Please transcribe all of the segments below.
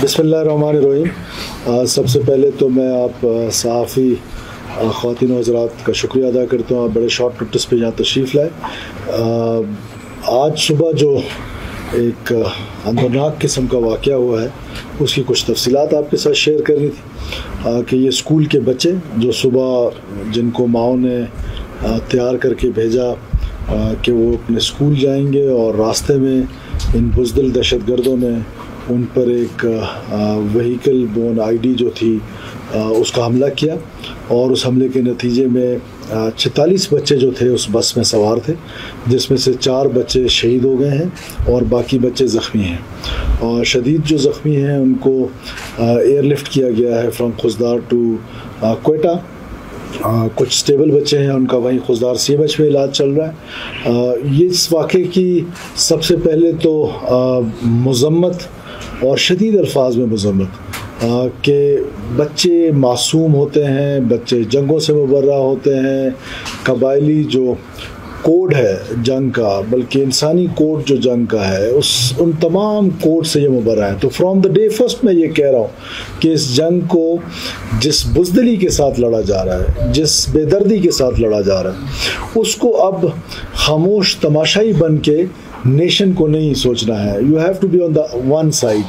बिस्मिल्लाहिर्रहमानिर्रहीम। सबसे पहले तो मैं आप सहाफ़ी ख़वातीन व हज़रात का शुक्रिया अदा करता हूँ। आप बड़े शॉर्ट नोटिस पे यहाँ तशरीफ़ लाए। आज सुबह जो एक अंदरनाक किस्म का वाक़या हुआ है उसकी कुछ तफसीलात आपके साथ शेयर करनी थी कि ये स्कूल के बच्चे जो सुबह जिनको माओ ने तैयार करके भेजा कि वो अपने स्कूल जाएंगे और रास्ते में इन बुज़दिल दहशतगर्दों ने उन पर एक व्हीकल बोन आईडी जो थी उसका हमला किया और उस हमले के नतीजे में 46 बच्चे जो थे उस बस में सवार थे, जिसमें से 4 बच्चे शहीद हो गए हैं और बाकी बच्चे ज़ख्मी हैं। और शदीद जो ज़ख्मी हैं उनको एयरलिफ्ट किया गया है फ्रॉम खुजदार टू क्वेटा। कुछ स्टेबल बच्चे हैं, उनका वहीं खुजदार CMH में इलाज चल रहा है। ये इस वाक़े की सबसे पहले तो मज़म्मत और शदीद अल्फाज में मज़म्मत कि बच्चे मासूम होते हैं, बच्चे जंगों से मुबर्रा होते हैं। कबायली जो कोड है जंग का, बल्कि इंसानी कोड जो जंग का है, उन तमाम कोड से ये मुबर्रा है। तो फ्रॉम द डे फर्स्ट मैं ये कह रहा हूँ कि इस जंग को जिस बुज़दिली के साथ लड़ा जा रहा है, जिस बेदर्दी के साथ लड़ा जा रहा है, उसको अब खामोश तमाशाई बन के नेशन को नहीं सोचना है। You have to be on the one side.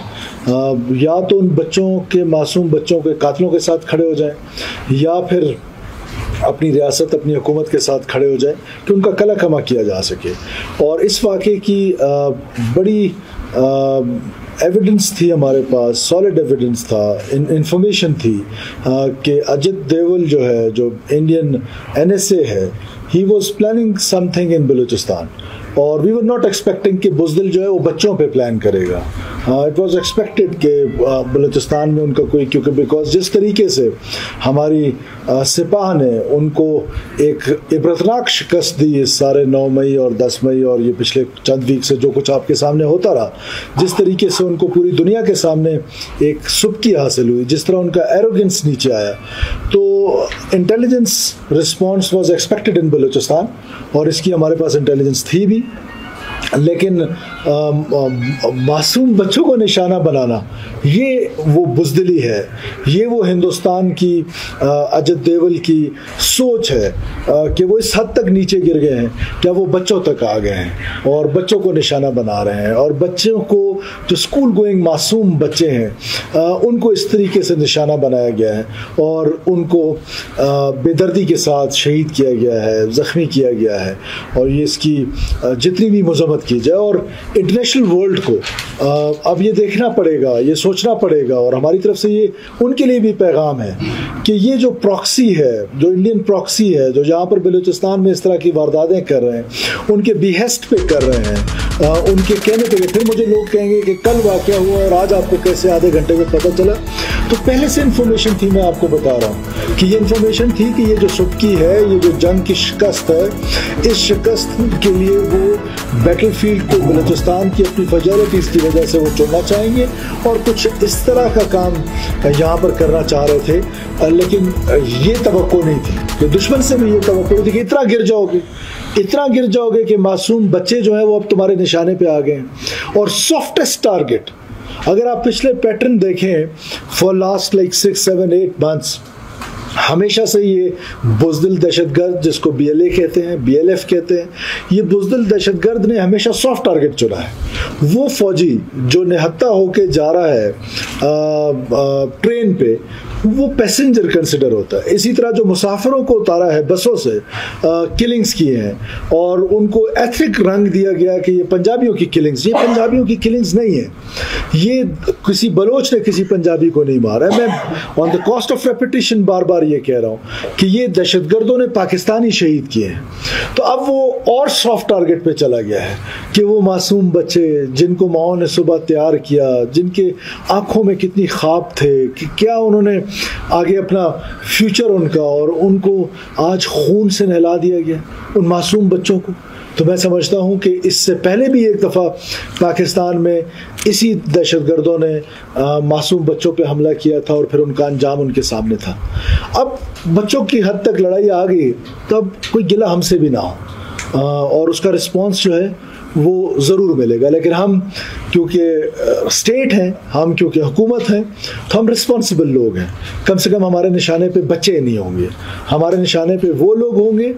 या तो उन बच्चों के, मासूम बच्चों के कातलों के साथ खड़े हो जाएं, या फिर अपनी रियासत, अपनी हुकूमत के साथ खड़े हो जाए कि उनका कला कमा किया जा सके। और इस वाक़े की बड़ी एविडेंस थी हमारे पास, सॉलिड एविडेंस था, इंफॉर्मेशन थी कि अजित देवल जो है, जो इंडियन NSA है, he was planning something in Balochistan. और वी वर नॉट एक्सपेक्टिंग कि बुज़दिल जो है वो बच्चों पे प्लान करेगा। इट वाज एक्सपेक्टेड कि बलूचिस्तान में उनका कोई, क्योंकि बिकॉज जिस तरीके से हमारी सिपाह ने उनको एक इबरतनाक शिकस्त दी इस सारे 9 मई और 10 मई और ये पिछले चंद वीक से जो कुछ आपके सामने होता रहा, जिस तरीके से उनको पूरी दुनिया के सामने एक सुबकी हासिल हुई, जिस तरह उनका एरोगेंस नीचे आया, तो intelligence response was expected in Balochistan और इसकी हमारे पास इंटेलिजेंस थी भी। लेकिन मासूम बच्चों को निशाना बनाना, ये वो बुज़दिली है, ये वो हिंदुस्तान की अजित देवल की सोच है कि वो इस हद तक नीचे गिर गए हैं, क्या वो बच्चों तक आ गए हैं और बच्चों को निशाना बना रहे हैं। और बच्चों को, जो स्कूल गोइंग मासूम बच्चे हैं, उनको इस तरीके से निशाना बनाया गया है और उनको बेदर्दी के साथ शहीद किया गया है, ज़ख्मी किया गया है। और ये इसकी जितनी भी मज़म्मत की जाए, और इंटरनेशनल वर्ल्ड को अब ये देखना पड़ेगा, ये सोचना पड़ेगा, और हमारी तरफ से ये उनके लिए भी पैगाम है कि ये जो प्रॉक्सी है, जो इंडियन प्रॉक्सी है, जो यहाँ पर बलूचिस्तान में इस तरह की वारदातें कर रहे हैं, उनके बिहेस्ट पे कर रहे हैं, उनके कहने पे। फिर मुझे लोग कहेंगे कि कल वाक़या हुआ और आज आपको कैसे आधे घंटे में पता चला। तो पहले से इन्फॉर्मेशन थी, मैं आपको बता रहा हूँ कि ये इन्फॉर्मेशन थी कि ये जो सुबकी है, ये जो जंग की शिकस्त है, इस शिकस्त के लिए वो बैटलफील्ड को बलूचिस्तान की अपनी फजाइलिटीज़ की वजह से वो चुनना चाहेंगे और कुछ इस तरह का काम यहाँ पर करना चाह रहे थे। लेकिन ये तवक्को नहीं थी कि दुश्मन से भी ये तवक्को थी कि इतना गिर जाओगे कि मासूम बच्चे जो हैं वो अब तुम्हारे निशाने पे आ गए हैं। और सॉफ्टेस्ट टारगेट, अगर आप पिछले पैटर्न देखें फॉर लास्ट लाइक 6, 7, 8 मंथ्स, हमेशा से ये बुज़दिल दहशतगर्द, जिसको BLA कहते हैं, BLF कहते हैं, ये बुज़दिल दहशतगर्द ने हमेशा सॉफ्ट टारगेट चुना है। वो फौजी जो निहत्था होके जा रहा है ट्रेन पे, वो पैसेंजर कंसिडर होता है। इसी तरह जो मुसाफिरों को उतारा है बसों से, किलिंग्स किए हैं और उनको एथनिक रंग दिया गया कि ये पंजाबियों की किलिंग्स। ये पंजाबियों की किलिंग्स नहीं है, ये किसी बलोच ने किसी पंजाबी को नहीं मारा है। मैं on the cost of repetition बार बार ये कह रहा हूँ कि ये दहशतगर्दों ने पाकिस्तानी शहीद किए हैं। तो अब वो और सॉफ्ट टारगेट पे चला गया है कि वो मासूम बच्चे जिनको माओ ने सुबह तैयार किया, जिनके आंखों में कितनी ख्वाब थे कि क्या उन्होंने आगे अपना फ्यूचर उनका, और उनको आज खून से नहला दिया गया उन मासूम बच्चों को। तो मैं समझता हूँ कि इससे पहले भी एक दफ़ा पाकिस्तान में इसी दहशतगर्दों ने मासूम बच्चों पे हमला किया था और फिर उनका अंजाम उनके सामने था। अब बच्चों की हद तक लड़ाई आ गई, तब कोई गिला हमसे भी ना हो। और उसका रिस्पांस जो है वो ज़रूर मिलेगा। लेकिन हम क्योंकि स्टेट हैं, हम क्योंकि हुकूमत हैं, तो हम रिस्पॉन्सिबल लोग हैं। कम से कम हमारे निशाने पे बच्चे नहीं होंगे, हमारे निशाने पे वो लोग होंगे,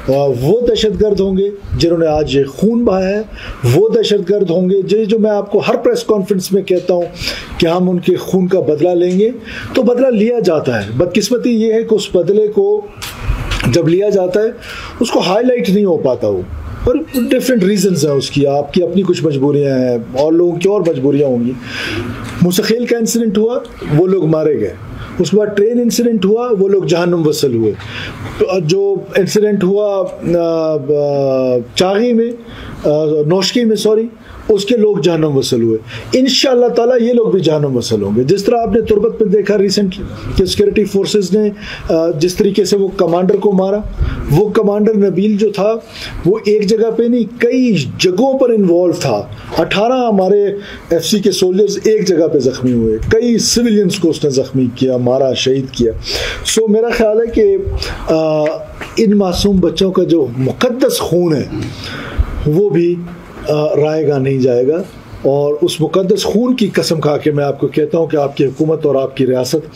वो दहशतगर्द होंगे जिन्होंने आज ये खून बहाया है, वो दहशतगर्द होंगे जो मैं आपको हर प्रेस कॉन्फ्रेंस में कहता हूँ कि हम उनके खून का बदला लेंगे। तो बदला लिया जाता है, बदकिस्मती ये है कि उस बदले को जब लिया जाता है उसको हाईलाइट नहीं हो पाता वो, और डिफरेंट रीजंस हैं उसकी, आपकी अपनी कुछ मजबूरियां हैं और लोगों की और मजबूरियां होंगी। मूसाखेल का इंसिडेंट हुआ, वो लोग मारे गए। उसके बाद ट्रेन इंसिडेंट हुआ, वो लोग जहन्नुम वसल हुए। जो इंसिडेंट हुआ चागी में, नौशकी में सॉरी, उसके लोग जहन्नुम वसल हुए। इंशाअल्लाह ताला ये लोग भी जहन्नुम वसल होंगे। जिस तरह आपने तुरबत में देखा रिसेंट कि सिक्योरिटी फोर्सेस ने जिस तरीके से वो कमांडर को मारा, वो कमांडर नबील जो था वो एक जगह पे नहीं कई जगहों पर इन्वॉल्व था। 18 हमारे एफसी के सोल्जर्स एक जगह पे ज़ख्मी हुए, कई सिविलियंस को उसने ज़ख्मी किया, मारा, शहीद किया। सो मेरा ख्याल है कि इन मासूम बच्चों का जो मुक़द्दस खून है वो भी रायगा नहीं जाएगा। और उस मुक़द्दस खून की कसम खा के मैं आपको कहता हूँ कि आपकी हुकूमत और आपकी रियासत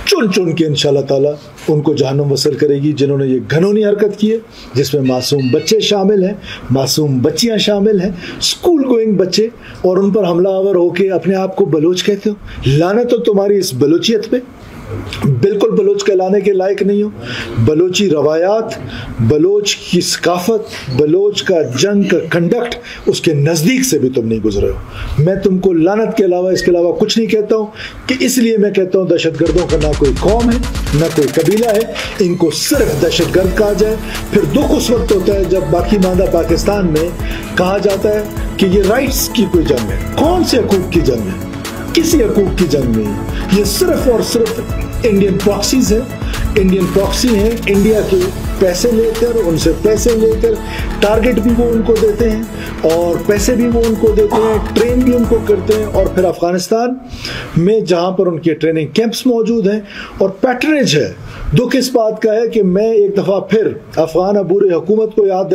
चुन चुन के इंशाअल्लाह ताला उनको जहन्नुम वसल करेगी जिन्होंने ये घिनौनी हरकत की है, जिसमें मासूम बच्चे शामिल हैं, मासूम बच्चियाँ शामिल हैं, स्कूल गोइंग बच्चे, और उन पर हमलावर होके अपने आप को बलोच कहते हो। लानत तो तुम्हारी इस बलोचियत पे, बिल्कुल बलोच कहलाने के लायक नहीं हो। बलोची रवायात, बलोच की सकाफत, बलोच का जंग का कंडक्ट, उसके नज़दीक से भी तुम नहीं गुजरे हो। मैं तुमको लानत के अलावा इसके अलावा कुछ नहीं कहता हूँ कि इसलिए मैं कहता हूँ दहशतगर्दों का ना कोई कौम है ना कोई कबीला है, इनको सिर्फ दहशतगर्द कहा जाए। फिर दुख उस वक्त होता है जब बाकी मादा पाकिस्तान में कहा जाता है कि ये राइट्स की कोई जंग है। कौन से हकूक की जंग है? किसी हकूक की जंग नहीं, ये सिर्फ और सिर्फ इंडियन प्रॉक्सीज है। इंडियन प्रॉक्सी हैं, इंडिया के पैसे लेकर, उनसे पैसे लेकर, टारगेट भी वो उनको देते हैं और पैसे भी वो उनको देते हैं, ट्रेन भी उनको करते हैं, और फिर अफगानिस्तान में जहाँ पर उनके ट्रेनिंग कैंप्स मौजूद हैं और पैटर्नेज है। दुख इस बात का है कि मैं एक दफ़ा फिर अफगान अबूरी हुकूमत को याद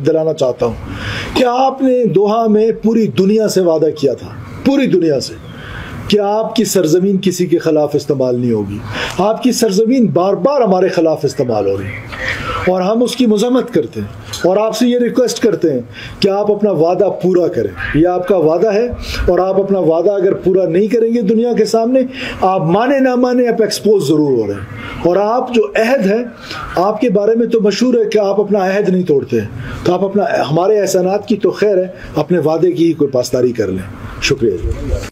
दिलाना चाहता हूँ कि आपने दोहा में पूरी दुनिया से वादा किया था, पूरी दुनिया से, कि आपकी सरजमीन किसी के खिलाफ इस्तेमाल नहीं होगी। आपकी सरजमीन बार बार हमारे खिलाफ इस्तेमाल हो रही है और हम उसकी मजम्मत करते हैं और आपसे ये रिक्वेस्ट करते हैं कि आप अपना वादा पूरा करें। यह आपका वादा है और आप अपना वादा अगर पूरा नहीं करेंगे दुनिया के सामने, आप माने ना माने आप एक्सपोज ज़रूर हो रहे हैं। और आप जो अहद है, आपके बारे में तो मशहूर है कि आप अपना अहद नहीं तोड़ते हैं, तो आप अपना, हमारे एहसानात की तो खैर है, अपने वादे की ही कोई पासदारी कर लें। शुक्रिया।